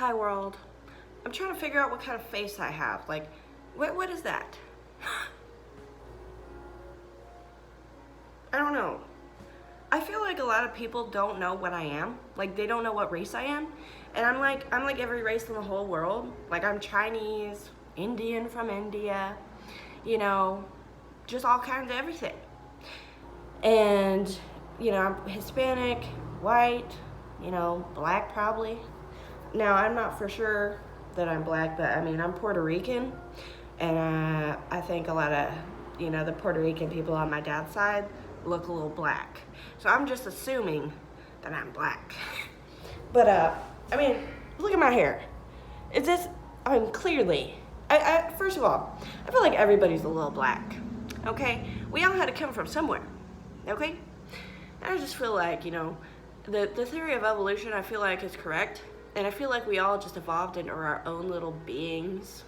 Hi world. I'm trying to figure out what kind of face I have. Like, what is that? I don't know. I feel like a lot of people don't know what I am. Like, they don't know what race I am. And I'm like every race in the whole world. Like, I'm Chinese, Indian from India, you know, just all kinds of everything. And, you know, I'm Hispanic, white, you know, black probably. Now, I'm not for sure that I'm black, but I mean, I'm Puerto Rican. And I think a lot of, you know, the Puerto Rican people on my dad's side look a little black. So I'm just assuming that I'm black. But, I mean, look at my hair. Is this, I mean, clearly, first of all, I feel like everybody's a little black, okay? We all had to come from somewhere, okay? And I just feel like, you know, the theory of evolution, I feel like is correct. And I feel like we all just evolved into our own little beings.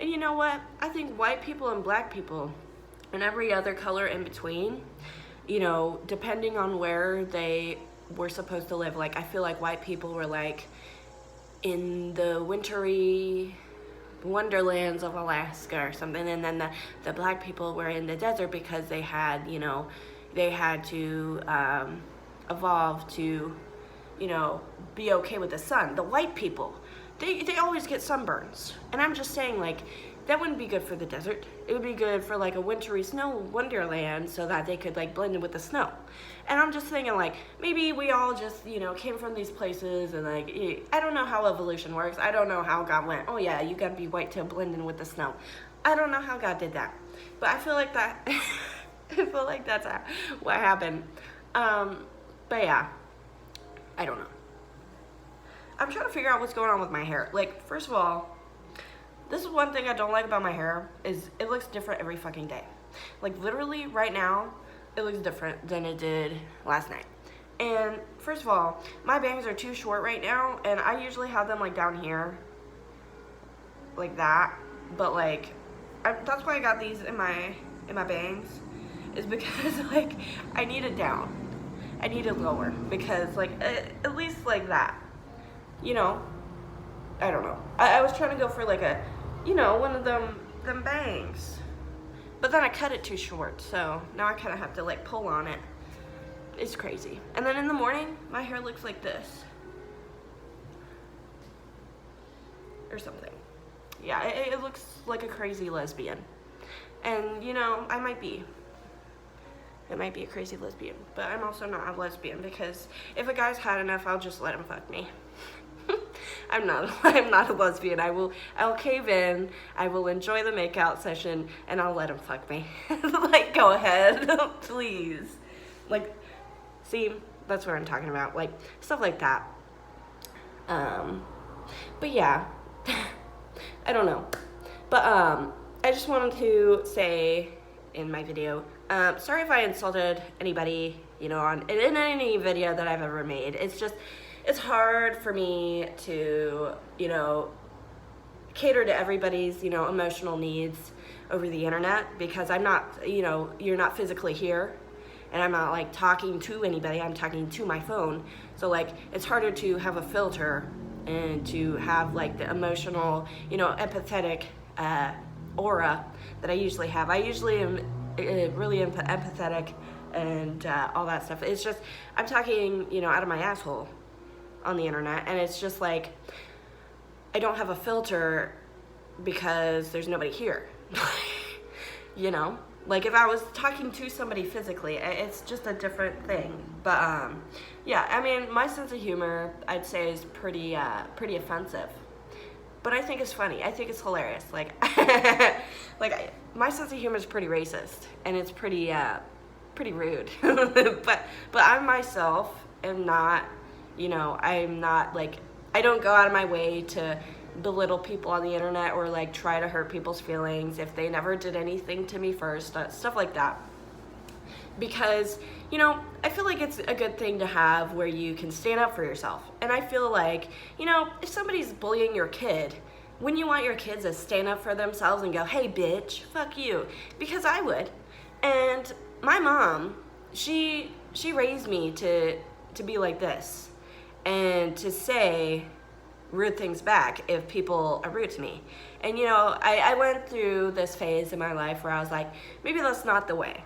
And you know what? I think white people and black people and every other color in between, you know, depending on where they were supposed to live. Like, I feel like white people were like in the wintry wonderlands of Alaska or something. And then the black people were in the desert because they had, you know, they had to evolve to, you know, be okay with the sun. The white people, they always get sunburns. And I'm just saying, like, that wouldn't be good for the desert. It would be good for like a wintry snow wonderland so that they could like blend in with the snow. And I'm just thinking, like, maybe we all just, you know, came from these places and like, I don't know how evolution works. I don't know how God went, oh yeah, you gotta be white to blend in with the snow. I don't know how God did that. But I feel like that, I feel like that's what happened. But yeah, I don't know. I'm trying to figure out what's going on with my hair. Like, first of all, this is one thing I don't like about my hair, is it looks different every fucking day. Like, literally, right now, it looks different than it did last night. And, first of all, my bangs are too short right now, and I usually have them, like, down here. Like that. But, like, that's why I got these in my bangs, is because, like, I need it down. I need it lower, because, like, at least like that. You know, I don't know. I was trying to go for like a, you know, one of them bangs. But then I cut it too short, so now I kind of have to like pull on it. It's crazy. And then in the morning, my hair looks like this. Or something. Yeah, it looks like a crazy lesbian. And, you know, I might be. It might be a crazy lesbian. But I'm also not a lesbian, because if a guy's had enough, I'll just let him fuck me. I'm not a lesbian. I'll cave in, I will enjoy the makeout session, and I'll let him fuck me. Like, go ahead, please. Like, see, that's what I'm talking about. Like, stuff like that. But yeah, I don't know. But, I just wanted to say in my video, sorry if I insulted anybody, you know, in any video that I've ever made. It's hard for me to, you know, cater to everybody's, you know, emotional needs over the internet, because I'm not, you know, you're not physically here, and I'm not like talking to anybody, I'm talking to my phone. So like, it's harder to have a filter and to have like the emotional, you know, empathetic aura that I usually have. I usually am really empathetic and all that stuff. It's just, I'm talking, you know, out of my asshole on the internet, and it's just like, I don't have a filter because there's nobody here. You know, like if I was talking to somebody physically, it's just a different thing. But yeah, I mean, my sense of humor, I'd say, is pretty offensive, but I think it's funny. I think it's hilarious. Like, my sense of humor is pretty racist, and it's pretty rude. but I myself am not, you know, I'm not like, I don't go out of my way to belittle people on the internet or like try to hurt people's feelings if they never did anything to me first, stuff like that. Because, you know, I feel like it's a good thing to have where you can stand up for yourself. And I feel like, you know, if somebody's bullying your kid, wouldn't you want your kids to stand up for themselves and go, hey bitch, fuck you? Because I would. And my mom, she raised me to be like this. And to say, rude things back if people are rude to me. And you know, I went through this phase in my life where I was like, maybe that's not the way.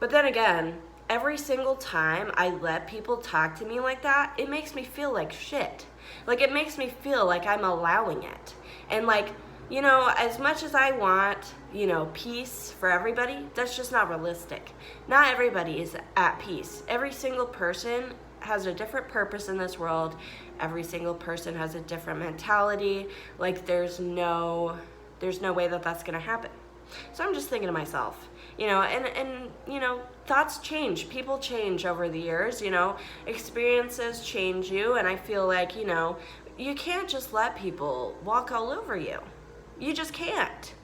But then again, every single time I let people talk to me like that, it makes me feel like shit. Like, it makes me feel like I'm allowing it. And like, you know, as much as I want, you know, peace for everybody, that's just not realistic. Not everybody is at peace. Every single person has a different purpose in this world. Every single person has a different mentality. Like, there's no way that that's gonna happen. So I'm just thinking to myself, you know, and you know, thoughts change, people change over the years, you know, experiences change you, and I feel like, you know, you can't just let people walk all over you. You just can't.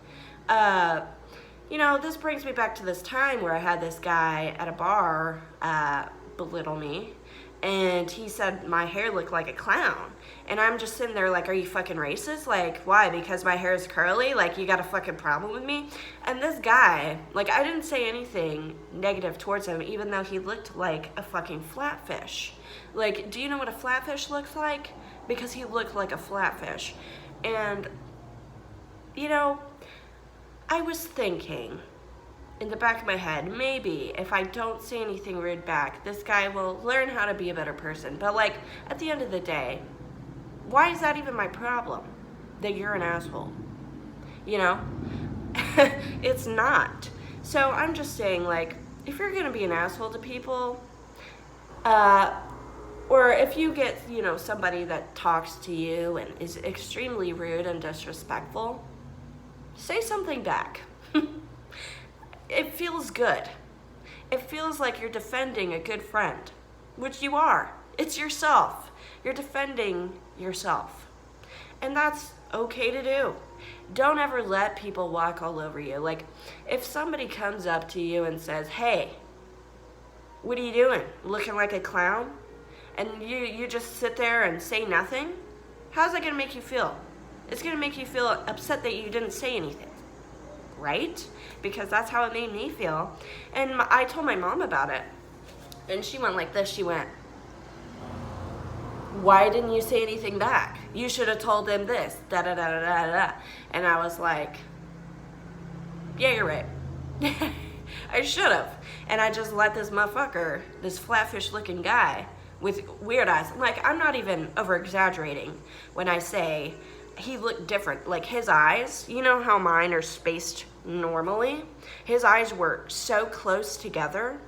You know, this brings me back to this time where I had this guy at a bar belittle me, and he said my hair looked like a clown. And I'm just sitting there like, are you fucking racist? Like, why? Because my hair is curly? Like, you got a fucking problem with me? And this guy, like, I didn't say anything negative towards him, even though he looked like a fucking flatfish. Like, do you know what a flatfish looks like? Because he looked like a flatfish. And, you know, I was thinking in the back of my head, maybe if I don't say anything rude back, this guy will learn how to be a better person. But, like, at the end of the day, why is that even my problem? That you're an asshole. You know? It's not. So I'm just saying, like, if you're gonna be an asshole to people, or if you get, you know, somebody that talks to you and is extremely rude and disrespectful, say something back. It feels good. It feels like you're defending a good friend, which you are. It's yourself. You're defending yourself. And that's okay to do. Don't ever let people walk all over you. Like, if somebody comes up to you and says, hey, what are you doing? Looking like a clown? And you just sit there and say nothing? How's that gonna make you feel? It's gonna make you feel upset that you didn't say anything, right? Because that's how it made me feel. And I told my mom about it. And she went like this, she went, why didn't you say anything back? You should have told them this, da da da da da da. And I was like, yeah, you're right. I should have. And I just let this motherfucker, this flatfish looking guy with weird eyes, like, I'm not even over exaggerating when I say he looked different. Like, his eyes, you know how mine are spaced normally? His eyes were so close together,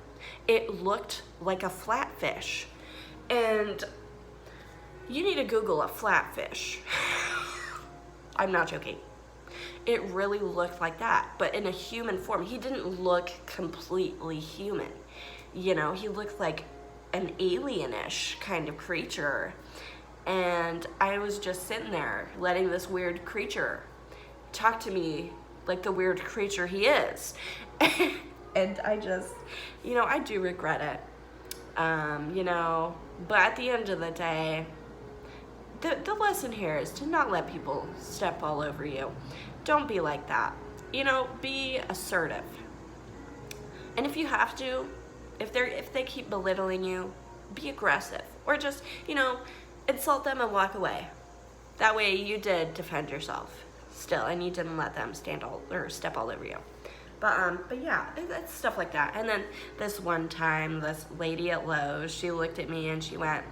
it looked like a flatfish. And you need to Google a flatfish. I'm not joking. It really looked like that, but in a human form. He didn't look completely human. You know, he looked like an alienish kind of creature. And I was just sitting there letting this weird creature talk to me like the weird creature he is. And I just, you know, I do regret it. You know, but at the end of the day, the lesson here is to not let people step all over you. Don't be like that. You know, be assertive. And if you have to, if they keep belittling you, be aggressive. Or just, you know, insult them and walk away. That way you did defend yourself still, and you didn't let them step all over you. But yeah, it's stuff like that. And then this one time, this lady at Lowe's, she looked at me and she went,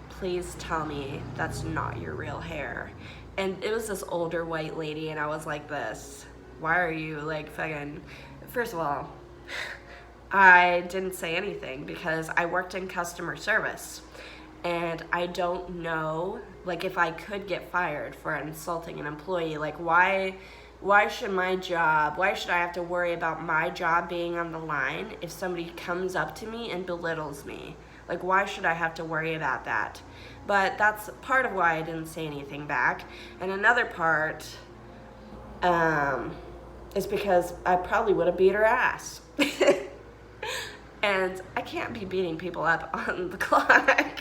please tell me that's not your real hair. And it was this older white lady, and I was like this, why are you like fucking, first of all, I didn't say anything because I worked in customer service, and I don't know, like, if I could get fired for insulting an employee. Like, why should I have to worry about my job being on the line if somebody comes up to me and belittles me? Like, why should I have to worry about that? But that's part of why I didn't say anything back. And another part is because I probably would have beat her ass. And I can't be beating people up on the clock.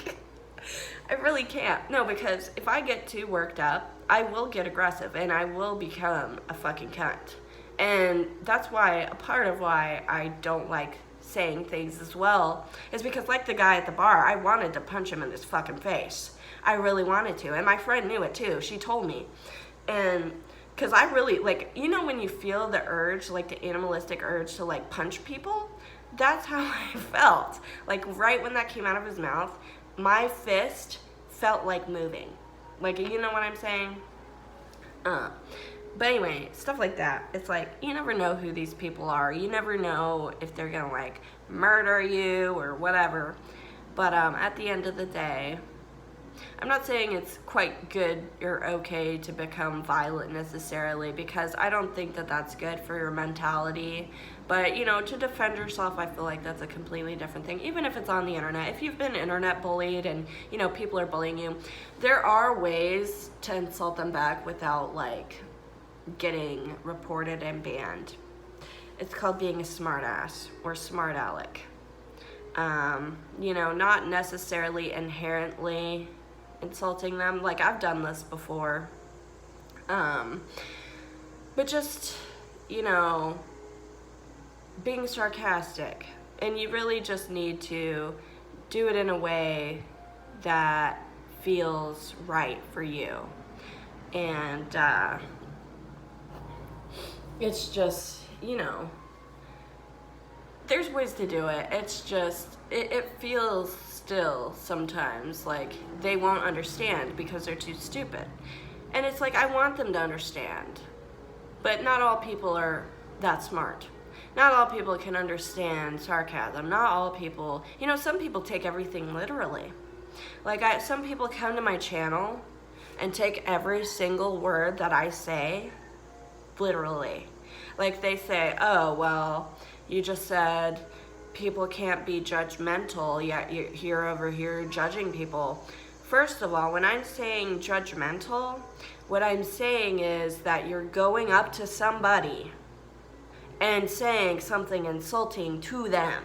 I really can't. No, because if I get too worked up, I will get aggressive and I will become a fucking cunt. And that's why, a part of why I don't like saying things as well, is because, like the guy at the bar, I wanted to punch him in his fucking face. I really wanted to. And my friend knew it too. She told me. And because I really, like, you know when you feel the urge, like the animalistic urge to like punch people? That's how I felt. Like right when that came out of his mouth, my fist felt like moving. Like, you know what I'm saying? But anyway, stuff like that. It's like, you never know who these people are. You never know if they're gonna like murder you or whatever. But at the end of the day, I'm not saying it's quite good or okay to become violent necessarily, because I don't think that that's good for your mentality. But, you know, to defend yourself, I feel like that's a completely different thing. Even if it's on the internet. If you've been internet bullied and, you know, people are bullying you, there are ways to insult them back without, like, getting reported and banned. It's called being a smartass or smart aleck. You know, not necessarily inherently insulting them. Like, I've done this before. But just, you know, being sarcastic. And you really just need to do it in a way that feels right for you. And it's just, you know, there's ways to do it. It's just, it feels still sometimes like they won't understand because they're too stupid. And it's like, I want them to understand. But not all people are that smart. Not all people can understand sarcasm. Not all people, you know, some people take everything literally. Like, some people come to my channel and take every single word that I say literally. Like, they say, oh, well, you just said people can't be judgmental, yet you're over here judging people. First of all, when I'm saying judgmental, what I'm saying is that you're going up to somebody and saying something insulting to them.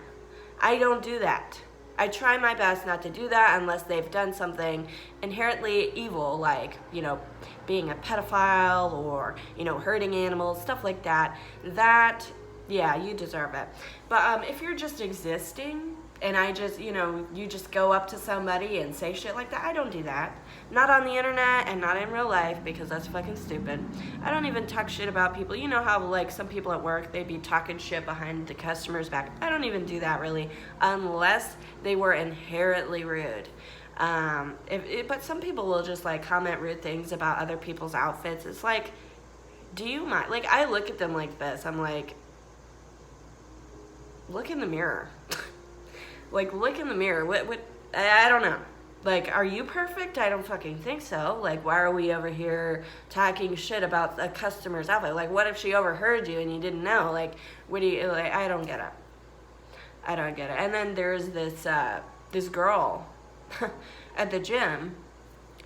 I don't do that. I try my best not to do that unless they've done something inherently evil, like, you know, being a pedophile or, you know, hurting animals, stuff like that. That, yeah, you deserve it. But if you're just existing and I just, you know, you just go up to somebody and say shit like that, I don't do that. Not on the internet and not in real life, because that's fucking stupid. I don't even talk shit about people. You know how, like, some people at work, they'd be talking shit behind the customer's back. I don't even do that, really, unless they were inherently rude. But some people will just, like, comment rude things about other people's outfits. It's like, do you mind? Like, I look at them like this. I'm like, look in the mirror. Like, look in the mirror. What, I don't know. Like, are you perfect? I don't fucking think so. Like, why are we over here talking shit about a customer's outfit? Like, what if she overheard you and you didn't know? Like, what do you, like, I don't get it. I don't get it. And then there's this girl at the gym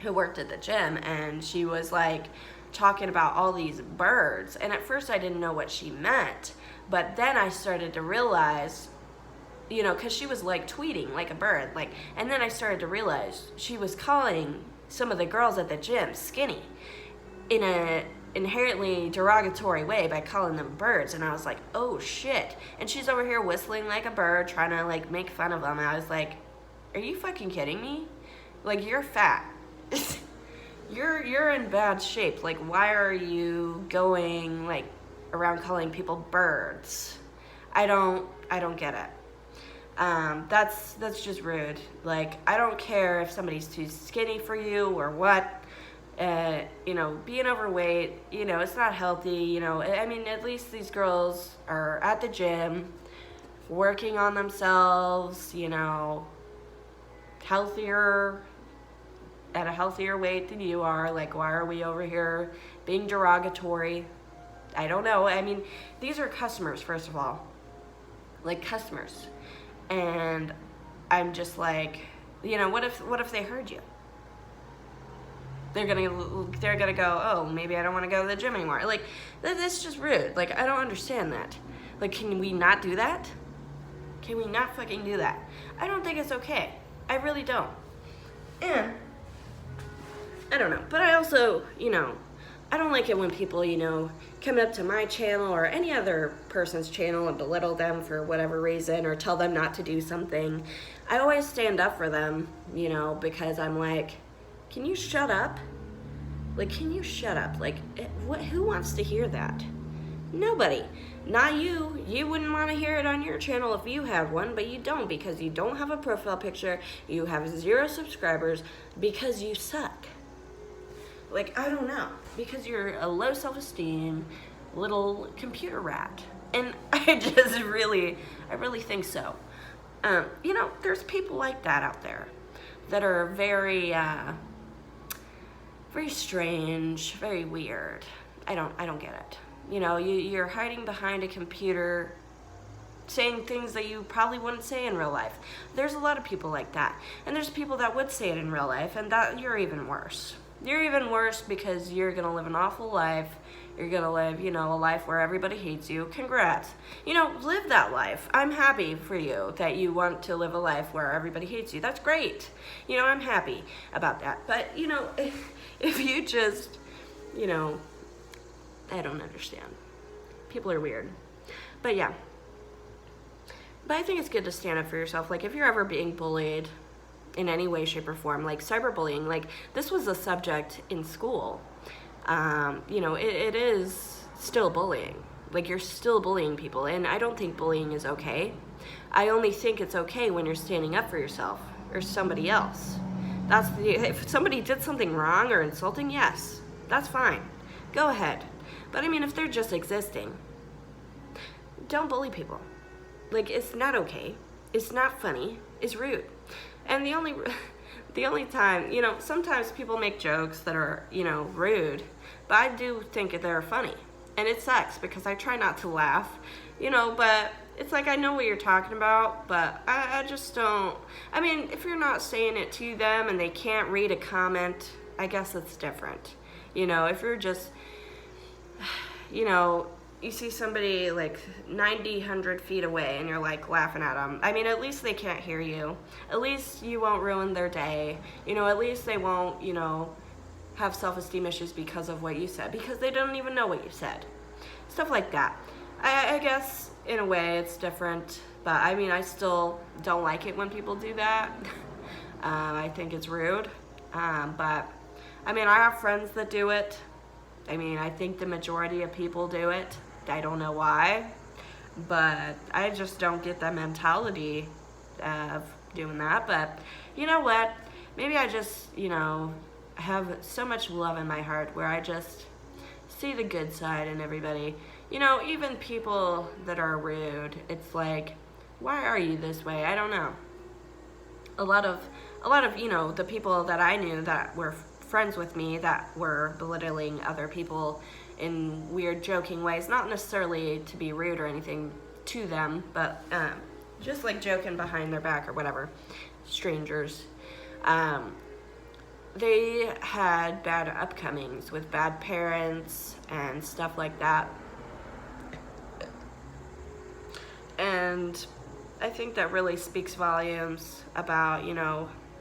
who worked at the gym, and she was, like, talking about all these birds. And at first I didn't know what she meant. But then I started to realize, you know, because she was, like, tweeting like a bird, like, and then I started to realize she was calling some of the girls at the gym skinny in a inherently derogatory way by calling them birds. And I was like, oh shit. And she's over here whistling like a bird, trying to, like, make fun of them. And I was like, are you fucking kidding me? Like, you're fat. you're in bad shape. Like, why are you going, like, around calling people birds? I don't get it. That's just rude. Like, I don't care if somebody's too skinny for you or what. You know, being overweight, you know, it's not healthy. You know, I mean, at least these girls are at the gym, working on themselves, you know, healthier, at a healthier weight than you are. Like, why are we over here being derogatory? I don't know. I mean, these are customers, first of all. Like, customers. And I'm just like, you know, what if they heard you? They're gonna go, oh, maybe I don't want to go to the gym anymore. Like, that's just rude. Like, I don't understand that. Like, can we not do that? Can we not fucking do that? I don't think it's okay. I really don't. And I don't know. But I also, you know, I don't like it when people, you know, come up to my channel or any other person's channel and belittle them for whatever reason or tell them not to do something. I always stand up for them, you know, because I'm like, Can you shut up? Like, can you shut up? Like, who wants to hear that? Nobody. Not you. You wouldn't want to hear it on your channel if you had one, but you don't, because you don't have a profile picture, you have 0 subscribers, because you suck. Like, I don't know. Because you're a low self-esteem little computer rat. And I really think so. There's people like that out there that are very, very strange, very weird. I don't get it. You're hiding behind a computer saying things that you probably wouldn't say in real life. There's a lot of people like that. And there's people that would say it in real life, and that you're even worse. You're even worse because you're gonna live an awful life. You're gonna live, a life where everybody hates you. Congrats. Live that life. I'm happy for you that you want to live a life where everybody hates you. That's great. I'm happy about that. But, if you just, I don't understand. People are weird. But yeah. But I think it's good to stand up for yourself. Like, if you're ever being bullied in any way, shape, or form, like cyberbullying, like this was a subject in school. It is still bullying. Like, you're still bullying people, and I don't think bullying is okay. I only think it's okay when you're standing up for yourself or somebody else. If somebody did something wrong or insulting, yes, that's fine. Go ahead. But if they're just existing, don't bully people. Like, it's not okay. It's not funny. It's rude. And the only time, sometimes people make jokes that are, rude, but I do think they're funny. And it sucks because I try not to laugh, but it's like I know what you're talking about, but I just don't. If you're not saying it to them and they can't read a comment, I guess it's different. If you're just, you see somebody like 90, 100 feet away and you're like laughing at them. At least they can't hear you. At least you won't ruin their day. At least they won't, have self-esteem issues because of what you said, because they don't even know what you said. Stuff like that. I guess in a way it's different, but I still don't like it when people do that. I think it's rude. But I have friends that do it. I think the majority of people do it. I don't know why, but I just don't get that mentality of doing that. But you know what? Maybe I just, have so much love in my heart where I just see the good side in everybody. Even people that are rude, it's like, why are you this way? I don't know. A lot of, the people that I knew that were friends with me that were belittling other people in weird joking ways, not necessarily to be rude or anything to them, but just like joking behind their back or whatever, strangers. They had bad upcomings with bad parents and stuff like that. And I think that really speaks volumes about,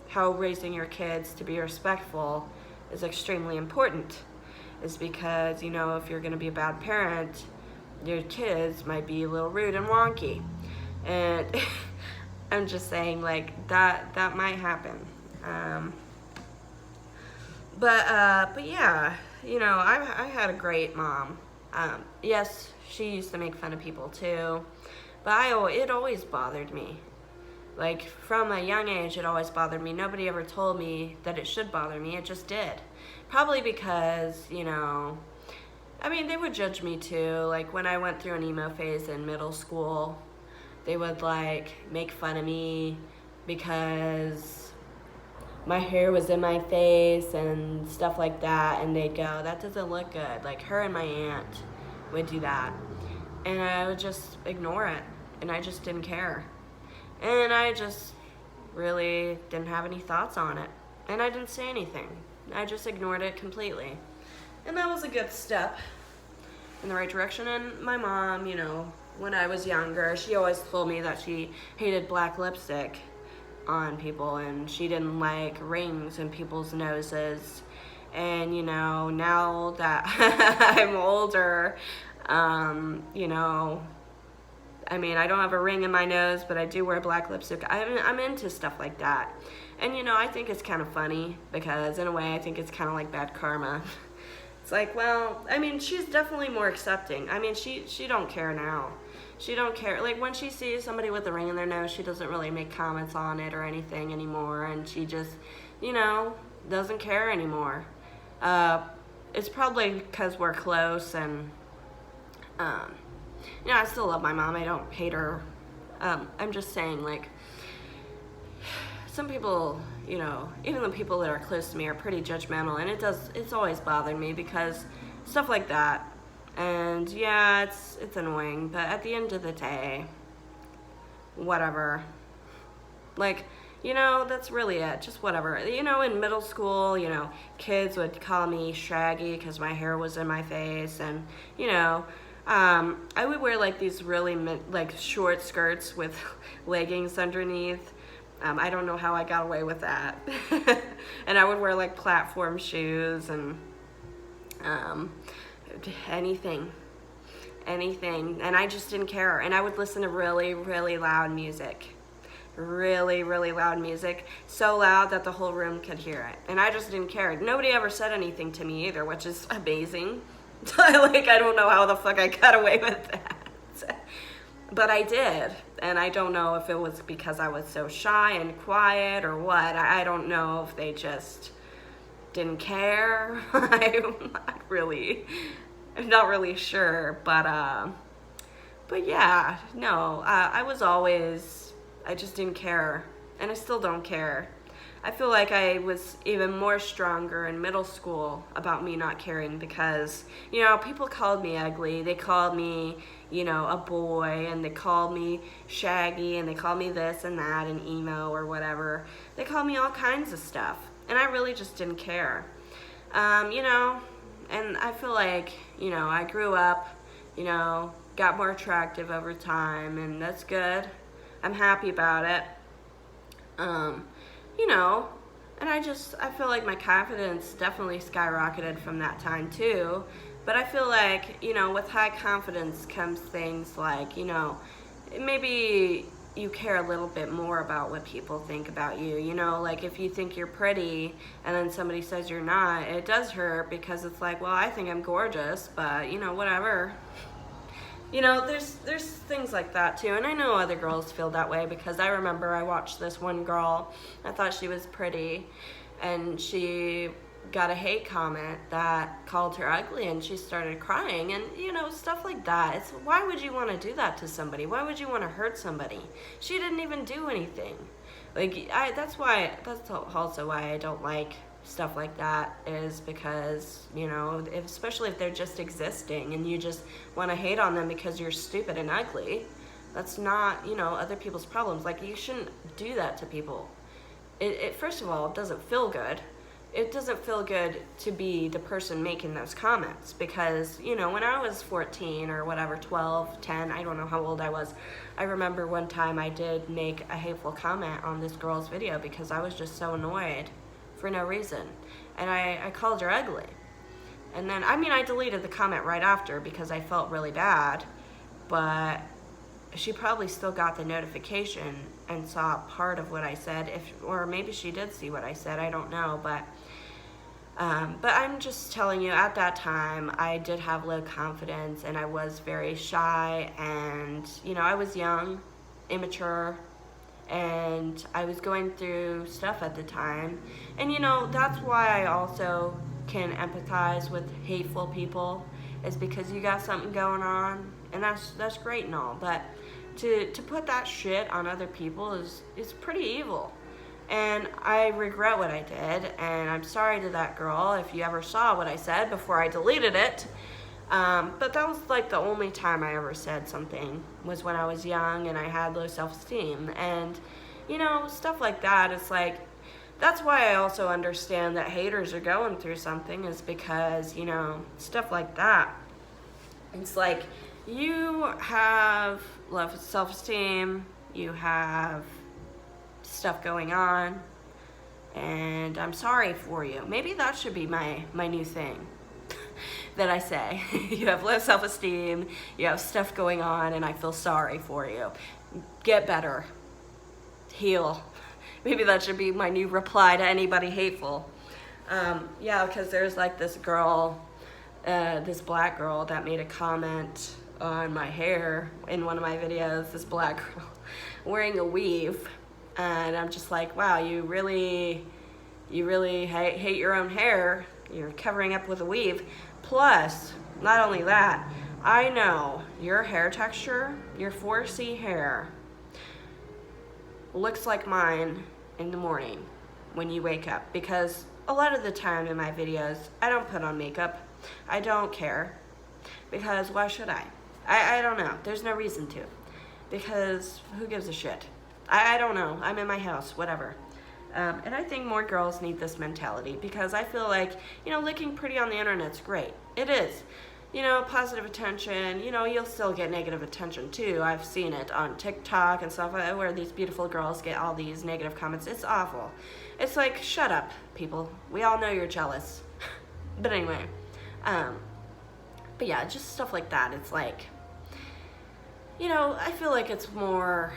how raising your kids to be respectful is extremely important. Is because, if you're going to be a bad parent, your kids might be a little rude and wonky. And I'm just saying, like, that might happen. But yeah, I had a great mom. Yes, she used to make fun of people too, but it always bothered me. Like, from a young age, it always bothered me. Nobody ever told me that it should bother me. It just did. Probably because, they would judge me too. Like, when I went through an emo phase in middle school, they would, like, make fun of me because my hair was in my face and stuff like that, and they'd go, that doesn't look good. Like, her and my aunt would do that, and I would just ignore it, and I just didn't care, and I just really didn't have any thoughts on it, and I didn't say anything. I just ignored it completely, and that was a good step in the right direction. And my mom, when I was younger, she always told me that she hated black lipstick on people, and she didn't like rings in people's noses. And now that I'm older, I don't have a ring in my nose, but I do wear black lipstick. I'm into stuff like that. And I think it's kind of funny because in a way I think it's kind of like bad karma. It's like, well, I mean, she's definitely more accepting. I mean, she don't care now. She don't care. Like, when she sees somebody with a ring in their nose, she doesn't really make comments on it or anything anymore. And she just, doesn't care anymore. It's probably because we're close and, I still love my mom. I don't hate her. I'm just saying, like, some people, even the people that are close to me are pretty judgmental, and it's always bothered me because stuff like that. And yeah, it's annoying, but at the end of the day, whatever. Like, that's really it. Just whatever. In middle school, kids would call me Shaggy because my hair was in my face, and I would wear like these really short skirts with leggings underneath. I don't know how I got away with that. And I would wear like platform shoes and anything. And I just didn't care. And I would listen to really, really loud music. Really, really loud music. So loud that the whole room could hear it. And I just didn't care. Nobody ever said anything to me either, which is amazing. I don't know how the fuck I got away with that. But I did, and I don't know if it was because I was so shy and quiet or what. I don't know if they just didn't care. I'm not really sure, but yeah, no, I just didn't care, and I still don't care. I feel like I was even more stronger in middle school about me not caring because, people called me ugly. They called me, a boy, and they called me Shaggy, and they called me this and that, and emo or whatever. They called me all kinds of stuff, and I really just didn't care. And I feel like, I grew up, got more attractive over time, and that's good. I'm happy about it. And I feel like my confidence definitely skyrocketed from that time too. But I feel like, with high confidence comes things like, maybe you care a little bit more about what people think about you. Like if you think you're pretty and then somebody says you're not, it does hurt because it's like, well, I think I'm gorgeous, but, whatever. There's things like that too, and I know other girls feel that way because I remember I watched this one girl. I thought she was pretty, and she got a hate comment that called her ugly, and she started crying, and stuff like that. It's why would you want to do that to somebody? Why would you want to hurt somebody? She didn't even do anything. That's also why I don't like stuff like that, is because especially if they're just existing and you just want to hate on them because you're stupid and ugly. That's not other people's problems. Like, you shouldn't do that to people. It first of all, it doesn't feel good. It doesn't feel good to be the person making those comments because when I was 14 or whatever, 12, 10, I don't know how old I was, I remember one time I did make a hateful comment on this girl's video because I was just so annoyed for no reason, and I called her ugly. And then I deleted the comment right after because I felt really bad, but she probably still got the notification and saw part of what I said, or maybe she did see what I said, I don't know, but I'm just telling you, at that time I did have low confidence, and I was very shy, and I was young, immature, and I was going through stuff at the time. And that's why I also can empathize with hateful people, is because you got something going on, and that's great and all, but to put that shit on other people is pretty evil. And I regret what I did, and I'm sorry to that girl if you ever saw what I said before I deleted it. But that was like the only time I ever said something, was when I was young and I had low self-esteem. And, stuff like that, it's like, that's why I also understand that haters are going through something, is because, stuff like that. It's like, you have low self-esteem, you have stuff going on, and I'm sorry for you. Maybe that should be my new thing that I say. You have low self-esteem, you have stuff going on, and I feel sorry for you. Get better. Heal. Maybe that should be my new reply to anybody hateful. Yeah, because there's like this girl, this black girl that made a comment on my hair in one of my videos, this black girl wearing a weave. And I'm just like, wow, you really hate your own hair. You're covering up with a weave. Plus, not only that, I know your hair texture, your 4C hair, looks like mine in the morning when you wake up, because a lot of the time in my videos I don't put on makeup. I don't care, because why should I don't know, there's no reason to, because who gives a shit. I don't know, I'm in my house, whatever. And I think more girls need this mentality, because I feel like, you know, looking pretty on the internet's great. It is. You know, positive attention, you know, you'll still get negative attention too. I've seen it on TikTok and stuff where these beautiful girls get all these negative comments. It's awful. It's like, shut up, people. We all know you're jealous. But anyway, but yeah, just stuff like that. It's like, you know, I feel like it's more,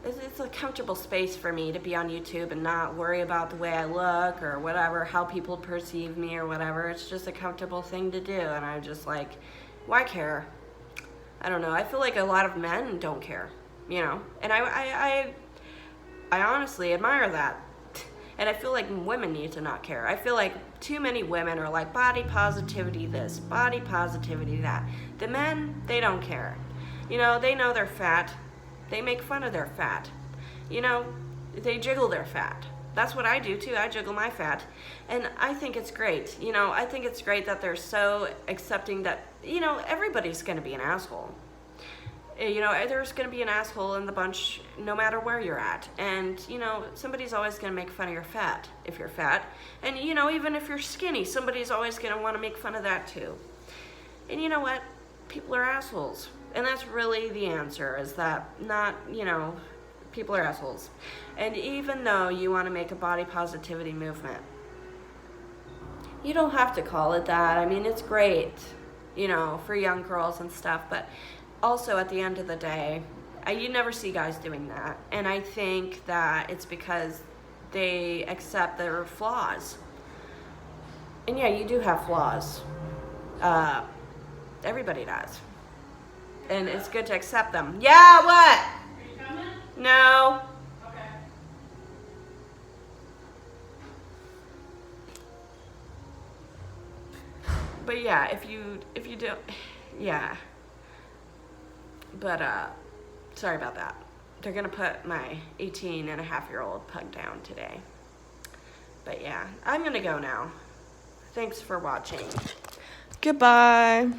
it's a comfortable space for me to be on YouTube and not worry about the way I look or whatever, how people perceive me or whatever. It's just a comfortable thing to do, and I'm just like, why care? I don't know. I feel like a lot of men don't care, you know, and I honestly admire that. And I feel like women need to not care. I feel like too many women are like body positivity this, body positivity that. The men, they don't care. You know, they know they're fat. They make fun of their fat. You know, they jiggle their fat. That's what I do too. I jiggle my fat. And I think it's great. You know, I think it's great that they're so accepting that, you know, everybody's going to be an asshole. You know, there's going to be an asshole in the bunch no matter where you're at. And, you know, somebody's always going to make fun of your fat if you're fat. And, you know, even if you're skinny, somebody's always going to want to make fun of that too. And you know what? People are assholes. And that's really the answer, is that not, you know, people are assholes. And even though you want to make a body positivity movement, you don't have to call it that. I mean, it's great, you know, for young girls and stuff, but also at the end of the day, you never see guys doing that. And I think that it's because they accept their flaws. And yeah, you do have flaws. Everybody does. And it's good to accept them. Yeah, what? Are you coming? No. Okay. But yeah, if you don't, yeah. But, sorry about that. They're gonna put my 18-and-a-half-year-old pug down today. But yeah, I'm gonna go now. Thanks for watching. Goodbye.